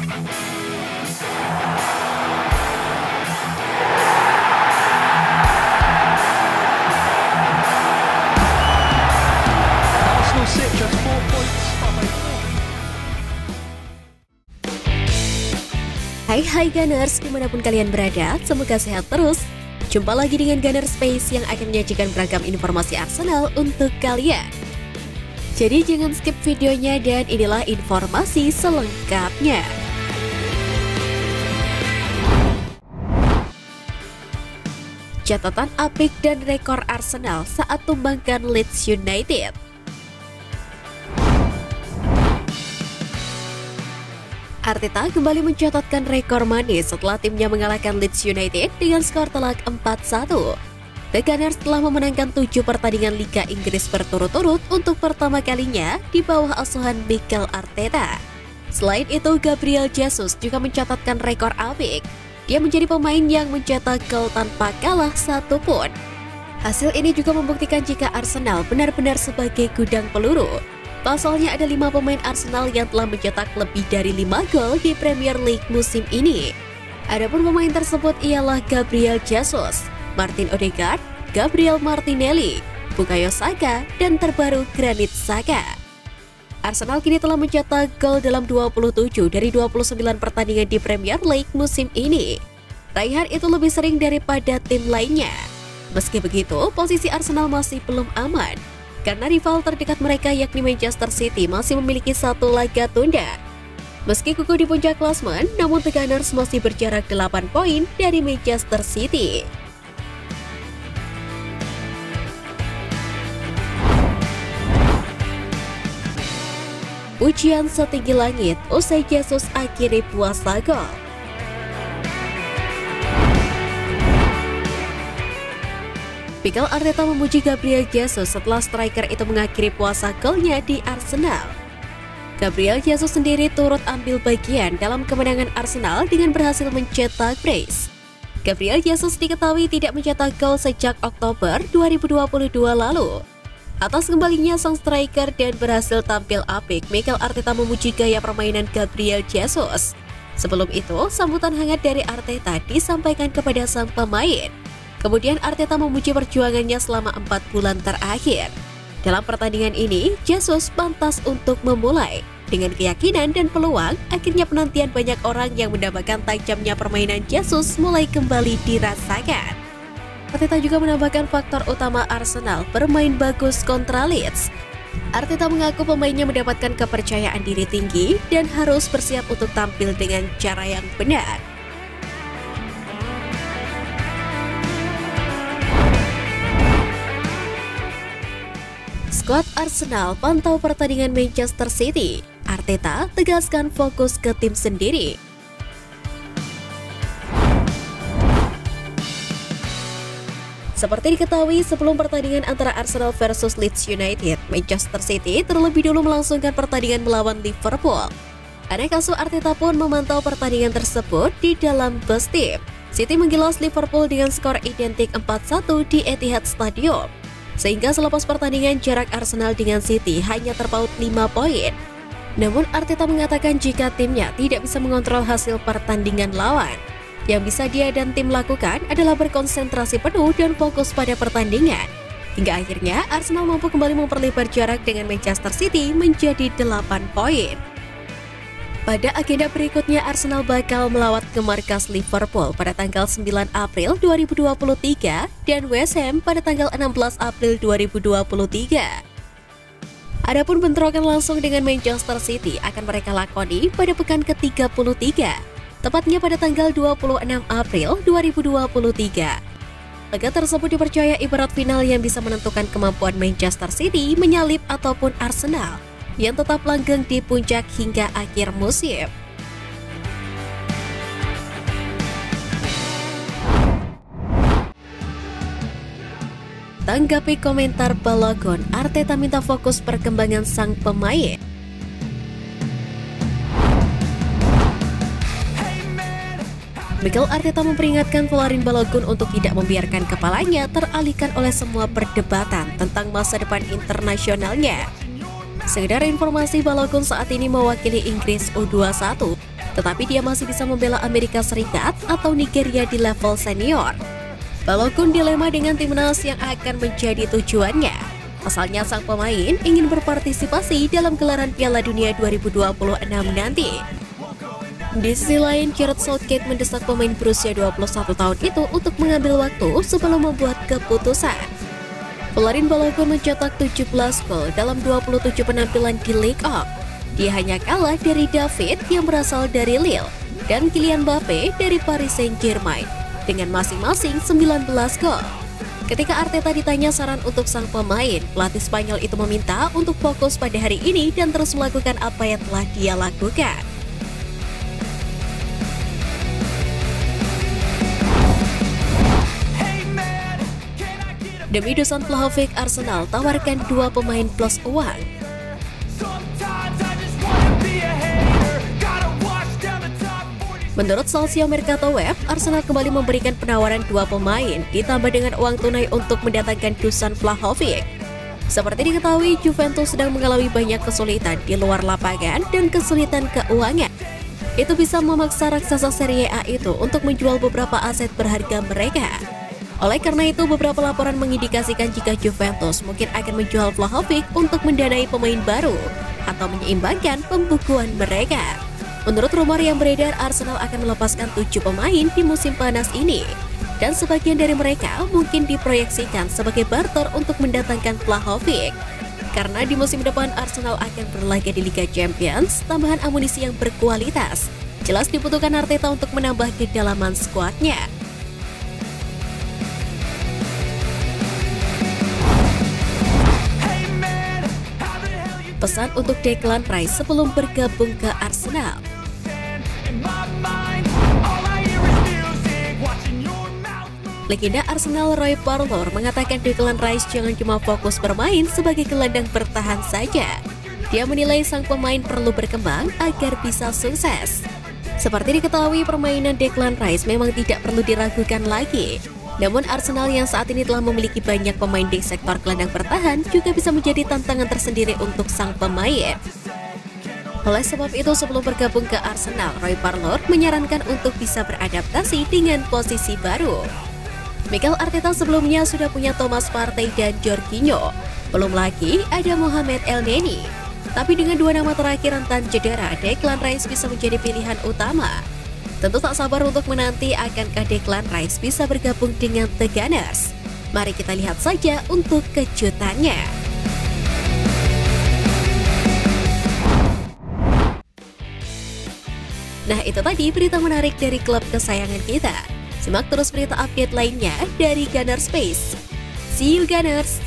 Arsenal sit just 4 points from a Hai Gunners, dimanapun kalian berada, semoga sehat terus. Jumpa lagi dengan Gunner Space yang akan menyajikan beragam informasi Arsenal untuk kalian. Jadi jangan skip videonya dan inilah informasi selengkapnya. Catatan apik dan rekor Arsenal saat tumbangkan Leeds United. Arteta kembali mencatatkan rekor manis setelah timnya mengalahkan Leeds United dengan skor telak 4-1. The Gunners telah memenangkan 7 pertandingan Liga Inggris berturut-turut untuk pertama kalinya di bawah asuhan Mikel Arteta. Selain itu, Gabriel Jesus juga mencatatkan rekor apik. Dia menjadi pemain yang mencetak gol tanpa kalah satupun. Hasil ini juga membuktikan jika Arsenal benar-benar sebagai gudang peluru. Pasalnya ada 5 pemain Arsenal yang telah mencetak lebih dari 5 gol di Premier League musim ini. Adapun pemain tersebut ialah Gabriel Jesus, Martin Odegaard, Gabriel Martinelli, Bukayo Saka, dan terbaru Granit Xhaka. Arsenal kini telah mencetak gol dalam 27 dari 29 pertandingan di Premier League musim ini. Raihan itu lebih sering daripada tim lainnya. Meski begitu, posisi Arsenal masih belum aman, karena rival terdekat mereka yakni Manchester City masih memiliki 1 laga tunda. Meski kukuh di puncak klasemen, namun The Gunners masih berjarak 8 poin dari Manchester City. Ujian setinggi langit usai Jesus akhiri puasa gol. Mikel Arteta memuji Gabriel Jesus setelah striker itu mengakhiri puasa golnya di Arsenal. Gabriel Jesus sendiri turut ambil bagian dalam kemenangan Arsenal dengan berhasil mencetak brace. Gabriel Jesus diketahui tidak mencetak gol sejak Oktober 2022 lalu. Atas kembalinya sang striker dan berhasil tampil apik, Mikel Arteta memuji gaya permainan Gabriel Jesus. Sebelum itu, sambutan hangat dari Arteta disampaikan kepada sang pemain. Kemudian Arteta memuji perjuangannya selama 4 bulan terakhir. Dalam pertandingan ini, Jesus pantas untuk memulai. Dengan keyakinan dan peluang, akhirnya penantian banyak orang yang mendapatkan tajamnya permainan Jesus mulai kembali dirasakan. Arteta juga menambahkan faktor utama Arsenal bermain bagus kontra Leeds. Arteta mengaku pemainnya mendapatkan kepercayaan diri tinggi dan harus bersiap untuk tampil dengan cara yang benar. Skuad Arsenal pantau pertandingan Manchester City. Arteta tegaskan fokus ke tim sendiri. Seperti diketahui, sebelum pertandingan antara Arsenal versus Leeds United, Manchester City terlebih dulu melangsungkan pertandingan melawan Liverpool. Anak asuh Arteta pun memantau pertandingan tersebut di dalam bus tim. City menggilas Liverpool dengan skor identik 4-1 di Etihad Stadium. Sehingga selepas pertandingan jarak Arsenal dengan City hanya terpaut 5 poin. Namun Arteta mengatakan jika timnya tidak bisa mengontrol hasil pertandingan lawan. Yang bisa dia dan tim lakukan adalah berkonsentrasi penuh dan fokus pada pertandingan. Hingga akhirnya Arsenal mampu kembali memperlebar jarak dengan Manchester City menjadi 8 poin. Pada agenda berikutnya, Arsenal bakal melawat ke markas Liverpool pada tanggal 9 April 2023 dan West Ham pada tanggal 16 April 2023. Adapun bentrokan langsung dengan Manchester City akan mereka lakoni pada pekan ke-33, tepatnya pada tanggal 26 April 2023. Laga tersebut dipercaya ibarat final yang bisa menentukan kemampuan Manchester City menyalip ataupun Arsenal yang tetap langgeng di puncak hingga akhir musim. Tanggapi komentar Balogun, Arteta minta fokus perkembangan sang pemain. Mikel Arteta memperingatkan Folarin Balogun untuk tidak membiarkan kepalanya teralihkan oleh semua perdebatan tentang masa depan internasionalnya. Sekedar informasi, Balogun saat ini mewakili Inggris U21. tetapi dia masih bisa membela Amerika Serikat atau Nigeria di level senior. Balogun dilema dengan timnas yang akan menjadi tujuannya. Asalnya sang pemain ingin berpartisipasi dalam gelaran Piala Dunia 2026 nanti. Di sisi lain, Gareth Southgate mendesak pemain berusia 21 tahun itu untuk mengambil waktu sebelum membuat keputusan. Pelatih Balogun mencetak 17 gol dalam 27 penampilan di Ligue 1. Dia hanya kalah dari David yang berasal dari Lille dan Kylian Mbappe dari Paris Saint-Germain dengan masing-masing 19 gol. Ketika Arteta ditanya saran untuk sang pemain, pelatih Spanyol itu meminta untuk fokus pada hari ini dan terus melakukan apa yang telah dia lakukan. Demi Dusan Vlahovic, Arsenal tawarkan 2 pemain plus uang. Menurut Calcio Mercato Web, Arsenal kembali memberikan penawaran 2 pemain ditambah dengan uang tunai untuk mendatangkan Dusan Vlahovic. Seperti diketahui, Juventus sedang mengalami banyak kesulitan di luar lapangan dan kesulitan keuangan. Itu bisa memaksa raksasa Serie A itu untuk menjual beberapa aset berharga mereka. Oleh karena itu, beberapa laporan mengindikasikan jika Juventus mungkin akan menjual Vlahovic untuk mendanai pemain baru atau menyeimbangkan pembukuan mereka. Menurut rumor yang beredar, Arsenal akan melepaskan 7 pemain di musim panas ini. Dan sebagian dari mereka mungkin diproyeksikan sebagai barter untuk mendatangkan Vlahovic. Karena di musim depan Arsenal akan berlaga di Liga Champions, tambahan amunisi yang berkualitas jelas dibutuhkan Arteta untuk menambah kedalaman skuadnya. Pesan untuk Declan Rice sebelum bergabung ke Arsenal. Legenda Arsenal Roy Parlour mengatakan Declan Rice jangan cuma fokus bermain sebagai gelandang bertahan saja. Dia menilai sang pemain perlu berkembang agar bisa sukses. Seperti diketahui, permainan Declan Rice memang tidak perlu diragukan lagi. Namun Arsenal yang saat ini telah memiliki banyak pemain di sektor gelandang bertahan juga bisa menjadi tantangan tersendiri untuk sang pemain. Oleh sebab itu, sebelum bergabung ke Arsenal, Roy Parlour menyarankan untuk bisa beradaptasi dengan posisi baru. Mikel Arteta sebelumnya sudah punya Thomas Partey dan Jorginho. Belum lagi ada Mohamed Elneny. Tapi dengan 2 nama terakhir rentan cedera, Declan Rice bisa menjadi pilihan utama. Tentu tak sabar untuk menanti akankah Declan Rice bisa bergabung dengan The Gunners. Mari kita lihat saja untuk kejutannya. Nah, itu tadi berita menarik dari klub kesayangan kita. Simak terus berita update lainnya dari Gunners Space. See you Gunners!